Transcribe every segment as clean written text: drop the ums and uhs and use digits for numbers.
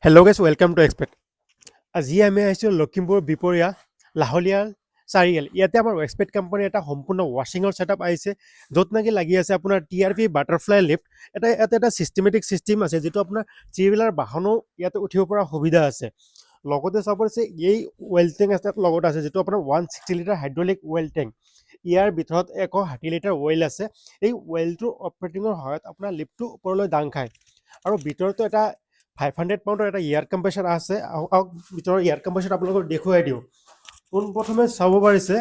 Hello' guys welcome to expect. আজি আমি আহিছোঁ লখিমপুৰ বিপৰীয়া লাহলীয়াল চাৰিআল। ইয়াতে আমাৰ এক্সপেক্ট কোম্পানীৰ এটা সম্পূৰ্ণ ৱাশ্বিঙৰ ছেটআপ আহিছে, য'ত নেকি লাগি আছে আপোনাৰ TRP বাটাৰফ্লাই লিফ্ট। ইয়াতে এটা চিষ্টেমেটিক চিষ্টেম আছে, যিটো আপোনাৰ থ্ৰী হুইলাৰ বাহনো ইয়াতে উঠিব পৰা সুবিধা আছে। লগতে চাব পাৰিছে এই ৱেল টেংক এটা লগত আছে, যিটো আপোনাৰ 160 লিটাৰ হাইড্ৰলিক ৱেল টেংক। ইয়াৰ ভিতৰত 160 লিটাৰ ৱেল আছে। এই ৱেলটোৰ অপাৰেটিঙৰ সহায়ত আপোনাৰ লিফ্টটো ওপৰলৈ দাং খায়। আৰু ভিতৰতো এটা 500 পাউণ্ডৰ এটা এয়াৰ কম্প্ৰেছৰ আছে। আহক ভিতৰৰ এয়াৰ কম্প্ৰেছৰ আপোনালোকক দেখুৱাই দিওঁ। পোনপ্ৰথমে চাব পাৰিছে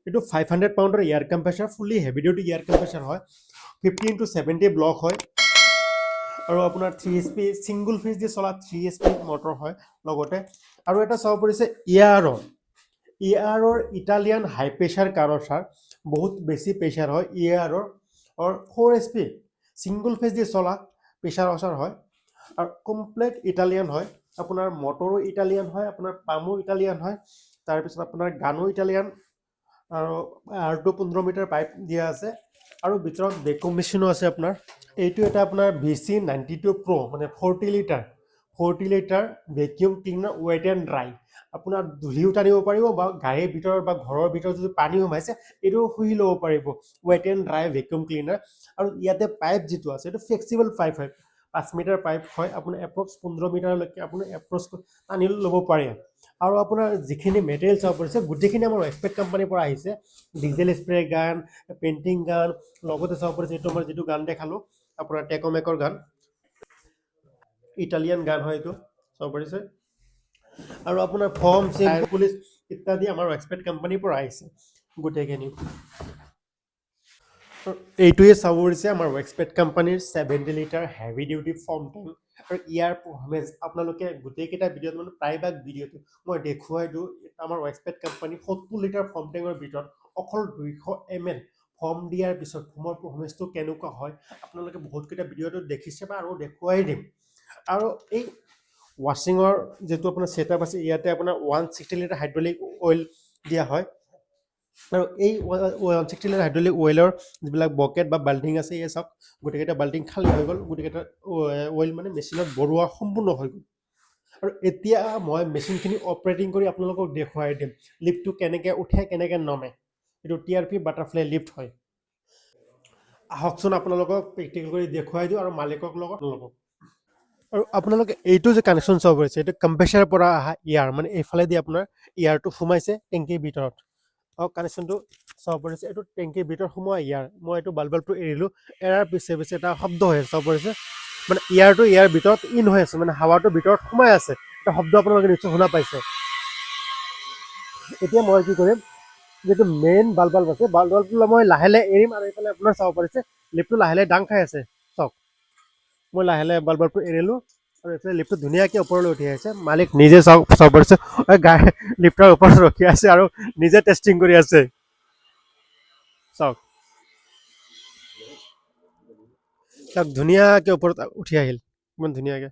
এইটো 500 পাউণ্ডৰ এয়াৰ কম্প্ৰেছৰ, ফুলি হেভি ডিউটি এয়াৰ কম্প্ৰেছৰ হয়। 50x70 ব্লক হয় আৰু আপোনাৰ 3 HP ছিংগুল ফেজ দি চলা 3 HP মটৰ হয়। লগতে আৰু এটা চাব পাৰিছে ইয়াৰৰ ইটালিয়ান হাই প্ৰেছাৰ কাৰছাৰ, বহুত বেছি প্ৰেছাৰ হয়। ইয়াৰৰ 4 HP ছিংগুল ফেজ দি চলা প্ৰেছাৰ অচাৰ হয় আৰু কমপ্লিট ইটালিয়ান হয়। আপোনাৰ মটৰো ইটালিয়ান হয়, আপোনাৰ পামো ইটালিয়ান হয়, তাৰপিছত আপোনাৰ গানো ইটালিয়ান আৰু 15 মিটাৰ পাইপ দিয়া আছে আৰু ভিতৰত ভেকুম মেচিনো আছে আপোনাৰ। এইটো এটা আপোনাৰ VC92 Pro, মানে 40 litre vacuum cleaner wet and dry. আপোনাৰ ধূলিও টানিব পাৰিব বা গাড়ীৰ ভিতৰত বা ঘৰৰ ভিতৰত যদি পানী সোমাইছে এইটো শুহি ল'ব পাৰিব। Wet and dry vacuum cleaner. আৰু ইয়াতে পাইপ যিটো আছে এইটো ফ্লেক্সিবল পাইপ হয়, 5 মিটাৰ পাইপ হয়। আপুনি এপ্ৰক্স 15 মিটাৰলৈকে আপুনি এপ্ৰক্স টানি ল'ব পাৰে। আৰু আপোনাৰ যিখিনি মেটেৰিয়েল চাব পাৰিছে গোটেইখিনি আমাৰ এক্সপেক্ট কোম্পানীৰ পৰা আহিছে। ডিজেল স্প্ৰে গান, পেইণ্টিং গান, লগতে চাব পাৰিছে এইটো আমাৰ যিটো গান দেখালোঁ আপোনাৰ টেকমেকৰ গান, ইটালিয়ান গান হয় এইটো, চাব পাৰিছে। আৰু আপোনাৰ ফৰ্ম ফায়াৰ পুলিচ ইত্যাদি আমাৰ এক্সপেক্ট কোম্পানীৰ পৰা আহিছে গোটেইখিনি। এইটোৱে চাব পাৰিছে আমাৰ এক্সপেক্ট কোম্পানীৰ 70 litre heavy duty form tank. আৰু ইয়াৰ পাৰফৰ্মেঞ্চ আপোনালোকে গোটেইকেইটা ভিডিঅ'ত, মানে প্ৰায়ভাগ ভিডিঅ'টো মই দেখুৱাই দিওঁ। আমাৰ এক্সপেক্ট কোম্পানী 70 লিটাৰ ফৰ্ম টেংকৰ ভিতৰত অকল 200 ml ফৰ্ম দিয়াৰ পিছত ফৰ্মৰ পাৰফৰ্মেঞ্চটো কেনেকুৱা হয় আপোনালোকে বহুতকেইটা ভিডিঅ'টো দেখিছে বা আৰু দেখুৱাই দিম। আৰু এই ৱাশ্বিঙৰ যিটো আপোনাৰ ছেটআপ আছে, ইয়াতে আপোনাৰ 160 লিটাৰ হাইড্ৰলিক অইল দিয়া হয়। আৰু এই 160 লিটাৰ হাইড্ৰলিক অইলৰ যিবিলাক বকেট বা বাল্টিং আছে, এই চাওক গোটেইকেইটা বাল্টিং খালী হৈ গ'ল, গোটেইকেইটা অইল মানে মেচিনত ভৰোৱা সম্পূৰ্ণ হৈ গ'ল। আৰু এতিয়া মই মেচিনখিনি অপাৰেটিং কৰি আপোনালোকক দেখুৱাই দিম লিফ্টটো কেনেকৈ উঠে, কেনেকৈ নমে। এইটো TRP বাটাৰফ্লাই লিফ্ট হয়। আহকচোন আপোনালোকক প্ৰেক্টিকেল কৰি দেখুৱাই দিওঁ আৰু মালিকক লগত ল'ব। আৰু আপোনালোকে এইটো যে কানেকশ্যন চাব পাৰিছে, এইটো কম্প্ৰেছাৰৰ পৰা অহা ইয়াৰ, মানে এইফালেদি আপোনাৰ ইয়াৰটো সোমাইছে টেংকিৰ ভিতৰত। আৰু কানেকশ্যনটো চাব পাৰিছে, এইটো টেংকিৰ ভিতৰত সোমোৱা ইয়াৰ। মই এইটো বাল্বটো এৰিলোঁ, এৰাৰ পিছে পিছে এটা শব্দ হৈ আছে, চাব পাৰিছে। মানে ইয়াৰ ভিতৰত ইন হৈ আছে, মানে হাৱাটো ভিতৰত সোমাই আছে। এটা শব্দ আপোনালোকে নিশ্চয় শুনা পাইছে। এতিয়া মই কি কৰিম, যিটো মেইন বাল্ব আছে, বাল্বটো মই লাহে লাহে এৰিম আৰু এইফালে আপোনাৰ চাব পাৰিছে লিফ্টটো লাহে লাহে দাং খাই আছে। চাওক মই লাহে লাহে বাল্বটো এৰিলোঁ আৰু এইফালে লিফ্টটো ধুনীয়াকৈ ওপৰলৈ উঠি আহিছে। মালিক নিজে চাব পাৰিছে, গাড়ী লিফ্টৰ ওপৰত ৰখি আছে আৰু নিজে টেষ্টিং কৰি আছে। চাওক ধুনীয়াকৈ ওপৰত উঠি আহিল, ইমান ধুনীয়াকৈ।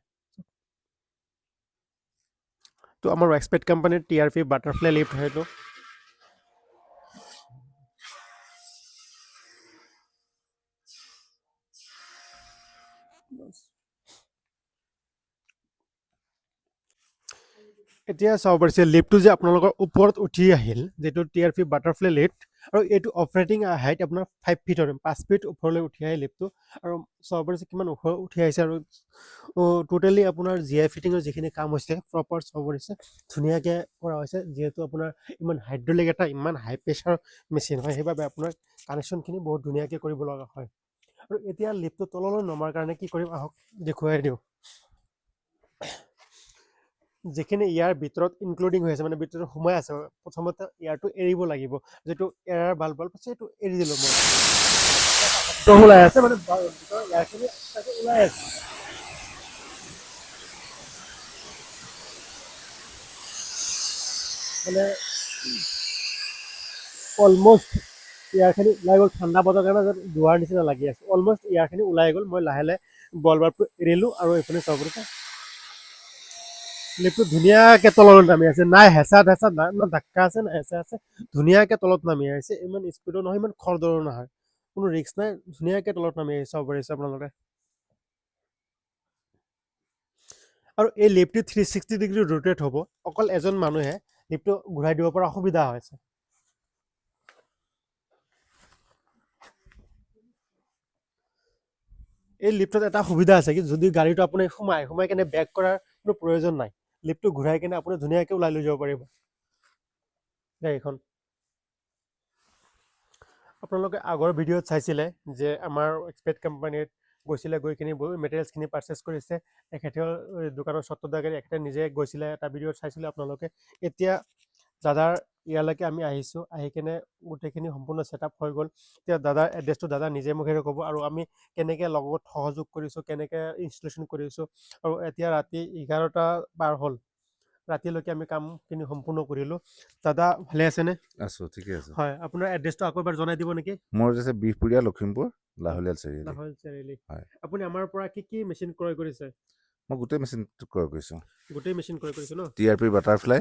তো আমাৰ এক্সপেক্ট কোম্পানীৰ TRP বাটাৰফ্লাই লিফ্ট হয় এইটো। এতিয়া চাব পাৰিছে লিফ্টটো যে আপোনালোকৰ ওপৰত উঠি আহিল, যিটো TRP বাটাৰফ্লাই লিফ্ট। আৰু এইটো অপাৰেটিং হাইট আপোনাৰ 5 ফিট, 5 ফিট ওপৰলৈ উঠি আহে লিফ্টটো। আৰু চাব পাৰিছে কিমান ওপৰ উঠি আহিছে। আৰু টোটেলি আপোনাৰ GI ফিটিঙৰ যিখিনি কাম হৈছে প্ৰপাৰ চাব পাৰিছে, ধুনীয়াকৈ কৰা হৈছে। যিহেতু আপোনাৰ ইমান হাইড্ৰলিক এটা ইমান হাই প্ৰেছাৰ মেচিন হয়, সেইবাবে আপোনাৰ কানেকশ্যনখিনি বহুত ধুনীয়াকৈ কৰিব লগা হয়। আৰু এতিয়া লিফ্টটো তললৈ নমাৰ কাৰণে কি কৰিম আহক দেখুৱাই দিওঁ। যিখিনি ইয়াৰ ভিতৰত ইনক্লুডিং হৈ আছে, মানে ভিতৰত সোমাই আছে, প্ৰথমতে ইয়াৰটো এৰিব লাগিব। যিটো এৰাৰ বাল্ব আছে সেইটো এৰি দিলোঁ মই। ওলাই আছে, মানে ভিতৰৰ এয়াৰখিনি ওলাই আছে। মানে অলমষ্ট ইয়াৰখিনি ওলাই গ'ল, ঠাণ্ডা বতৰ কাৰণে ধোৱাৰ নিচিনা লাগি আছে। অলমষ্ট ইয়াৰখিনি ওলাই গ'ল। মই লাহে লাহে বাল্বটো এৰিলোঁ আৰু এইফালে চাব পাৰিছে লিফ্টটো ধুনীয়াকৈ তললৈ নামি আছে। নাই হেঁচা না ধাক্কা আছে, না হেঁচা আছে, ধুনীয়াকৈ তলত নামি আহিছে। ইমান স্পীডো নহয়, ইমান খৰদৰো নহয়, কোনো ৰিস্ক নাই, ধুনীয়াকৈ তলত নামি আহিছে, চাব পাৰিছে আপোনালোকে। আৰু এই লিফ্টটো 360 ডিগ্ৰী ৰোটেট হ'ব অকল এজন মানুহে লিফ্টটো ঘূৰাই দিব পৰা সুবিধা হৈছে এই লিফ্টত এটা সুবিধা আছে কি যদি গাড়ীটো আপুনি সোমাই কেনে বেক কৰাৰ কোনো প্ৰয়োজন নাই লিফ্টটো ঘূৰাই কেনে আপুনি ধুনীয়াকৈ ওলাই লৈ যাব পাৰিব গাড়ীখন আপোনালোকে আগৰ ভিডিঅ'ত চাইছিলে যে আমাৰ এক্সপেক্ট কোম্পানীত গৈছিলে গৈ কিনি মেটেৰিয়েলছখিনি পাৰ্চেছ কৰিছে এখেতৰ দোকানৰ স্বত্বদাৰী এখেতে নিজে গৈছিলে এটা ভিডিঅ'ত চাইছিলে আপোনালোকে এতিয়া দাদাৰ ইয়ালৈকে আমি আহিছোঁ আহি কেনে গোটেইখিনি সম্পূৰ্ণ ছেটআপ হৈ গ'ল এতিয়া দাদাৰ এড্ৰেছটো দাদা নিজে মুখেৰে ক'ব আৰু আমি কেনেকৈ লগত সহযোগ কৰিছোঁ কেনেকৈ ইনষ্টলেশ্যন কৰিছোঁ আৰু এতিয়া ৰাতি 11টা পাৰ হ'ল ৰাতিলৈকে আমি কামখিনি সম্পূৰ্ণ কৰিলোঁ দাদা ভালে আছেনে আছো ঠিকে আছে হয় আপোনাৰ এড্ৰেছটো আকৌ এবাৰ জনাই দিব নেকি মোৰ আছে বিহপুৰীয়া লখিমপুৰ লাহলীয়াল চাৰিআলি লাহোল চাৰিআলি হয় আপুনি আমাৰ পৰা কি মেচিন ক্ৰয় কৰিছে মই গোটেই মেচিন ক্ৰয় কৰিছোঁ গোটেই মেচিন ক্ৰয় কৰিছে ন TRP বাটাৰফ্লাই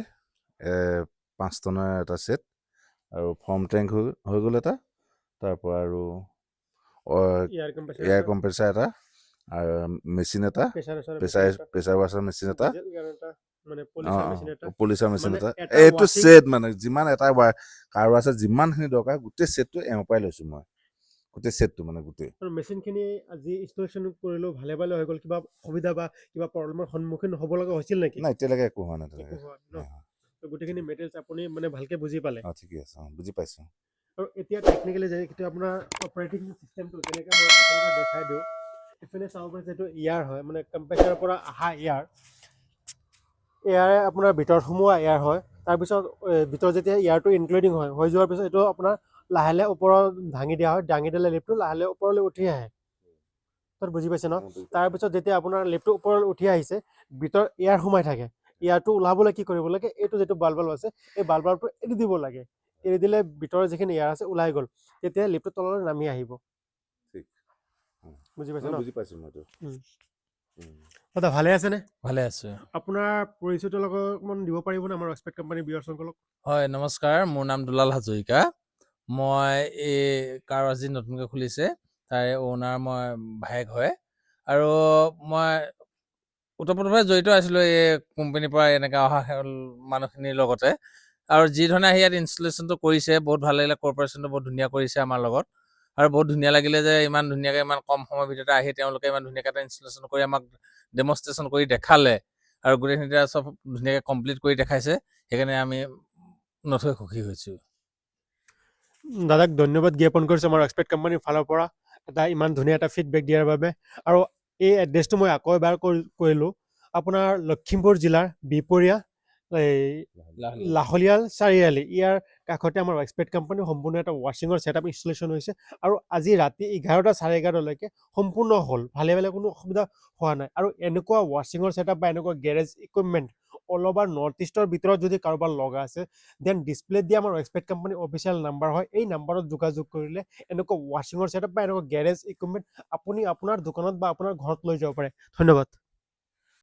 5 টনৰ এটা ছেট আৰু ফৰ্ম টেংক হৈ গ'ল এটা তাৰপৰা আৰু এয়াৰ কম্প্ৰেছাৰ এটা আৰু মেচিন এটা প্ৰেছাৰ ৱাশ্বাৰ মেচিন এটা মানে পলিচাৰ মেচিন এটা পলিচাৰ মেচিন মানে এটা এটা এইটো washing- ছেট মানে যিমান এটা কাৰো আছে যিমানখিনি দৰকাৰ গোটেই ছেটটো এওঁ পৰাই লৈছোঁ মই গোটেই ছেটটো মানে গোটেই আৰু মেচিনখিনি আজি ইনষ্টলেশ্যন কৰিলোঁ ভালে ভালে হৈ গ'ল কিবা অসুবিধা বা কিবা প্ৰব্লেমৰ সন্মুখীন হ'ব লগা হৈছিল নেকি নাই এতিয়ালৈকে একো হোৱা নাই একো তেনেকৈ হোৱা নাই ন? তো গোটেইখিনি মেটেৰিয়েলছ আপুনি মানে ভালকে বুজি পালে ঠিকে আছে বুজি পাইছোঁ আৰু এতিয়া টেকনিকেলি যেনেকৈ আপোনাৰ অপাৰেটিং চিষ্টেমটো যেনেকৈ মই আপোনালোকক দেখাই দিওঁ এইফালে চাব পাৰে যিটো এয়াৰ হয় মানে কম্প্ৰেছাৰৰ পৰা অহা এয়াৰে আপোনাৰ ভিতৰত সোমোৱা এয়াৰ হয় তাৰপিছত ভিতৰত যেতিয়া এয়াৰটো ইনক্লুডিং হয় হৈ যোৱাৰ পিছত এইটো আপোনাৰ লাহে লাহে ওপৰত দাঙি দিয়া হয় দাঙি দিলে লিফ্টটো লাহে লাহে ওপৰলৈ উঠি আহে তই বুজি পাইছে ন তাৰপিছত যেতিয়া আপোনাৰ লিফ্টটো ওপৰলৈ উঠি আহিছে ভিতৰত এয়াৰ সোমাই থাকে এয়াৰটো ওলাবলৈ কি কৰিব লাগে এইটো যিটো বাল্ব আছে এই বাল্বটো এৰি দিব লাগে এৰি দিলে ভিতৰৰ যিখিনি এয়াৰ আছে ওলাই গ'ল তেতিয়া লিফ্টটো তললৈ নামি আহিব ঠিক বুজি পাইছে ন বুজি পাইছোঁ মই এইটো দাদা ভালে আছেনে ভালে আছো আপোনাৰ পৰিচয়টোৰ লগত অকণমান দিব পাৰিবনে আমাৰ এক্সপেক্ট কোম্পানী ভিউৱাৰ্ছসকলক হয় নমস্কাৰ মোৰ নাম দুলাল হাজৰিকা মই এই কাৰ আজি নতুনকৈ খুলিছে তাৰে অ'নাৰ মই ভায়েক হয় আৰু মই ওতপ্ৰোতভাৱে জড়িত আছিলোঁ এই কোম্পানীৰ পৰা এনেকৈ অহা মানুহখিনিৰ লগতে আৰু যি ধৰণে আহি ইয়াত ইনষ্টলেশ্যনটো কৰিছে বহুত ভাল লাগিলে কৰ্পৰেশ্যনটো বহুত ধুনীয়া কৰিছে আমাৰ লগত আৰু বহুত ধুনীয়া লাগিলে যে ইমান ধুনীয়াকৈ ইমান কম সময়ৰ ভিতৰতে আহি তেওঁলোকে ইমান ধুনীয়াকৈ এটা ইনষ্টলেশ্যন কৰি আমাক ডেমনষ্ট্ৰেশ্যন কৰি দেখালে আৰু গোটেইখিনি চব ধুনীয়াকৈ কমপ্লিট কৰি দেখাইছে সেইকাৰণে আমি নথৈ সুখী হৈছোঁ দাদাক ধন্যবাদ জ্ঞাপন কৰিছোঁ আমাৰ এক্সপেক্ট কোম্পানীৰ ফালৰ পৰা এটা ইমান ধুনীয়া এটা ফিডবেক দিয়াৰ বাবে আৰু এই এড্ৰেছটো মই আকৌ এবাৰ কৰিলোঁ আপোনাৰ লখিমপুৰ জিলাৰ বিহপুৰীয়া এই লাহলীয়াল চাৰিআলি ইয়াৰ কাষতে আমাৰ এক্সপেক্ট কোম্পানী সম্পূৰ্ণ এটা ৱাশ্বিঙৰ ছেটআপ ইনষ্টলেশ্যন হৈছে আৰু আজি ৰাতি 11টা 11:30লৈকে সম্পূৰ্ণ হ'ল ভালে ভালে কোনো অসুবিধা হোৱা নাই আৰু এনেকুৱা ৱাশ্বিঙৰ ছেটআপ বা এনেকুৱা garage equipment all over north ইষ্টৰ ভিতৰত যদি কাৰোবাৰ লগা আছে দেন ডিছপ্লেত দিয়া আমাৰ এক্সপেক্ট কোম্পানী অফিচিয়েল নাম্বাৰ হয় এই নাম্বাৰত যোগাযোগ কৰিলে এনেকুৱা ৱাশ্বিঙৰ ছেটআপ বা এনেকুৱা গেৰেজ ইকুইপমেণ্ট আপুনি আপোনাৰ দোকানত বা আপোনাৰ ঘৰত লৈ যাব পাৰে ধন্যবাদ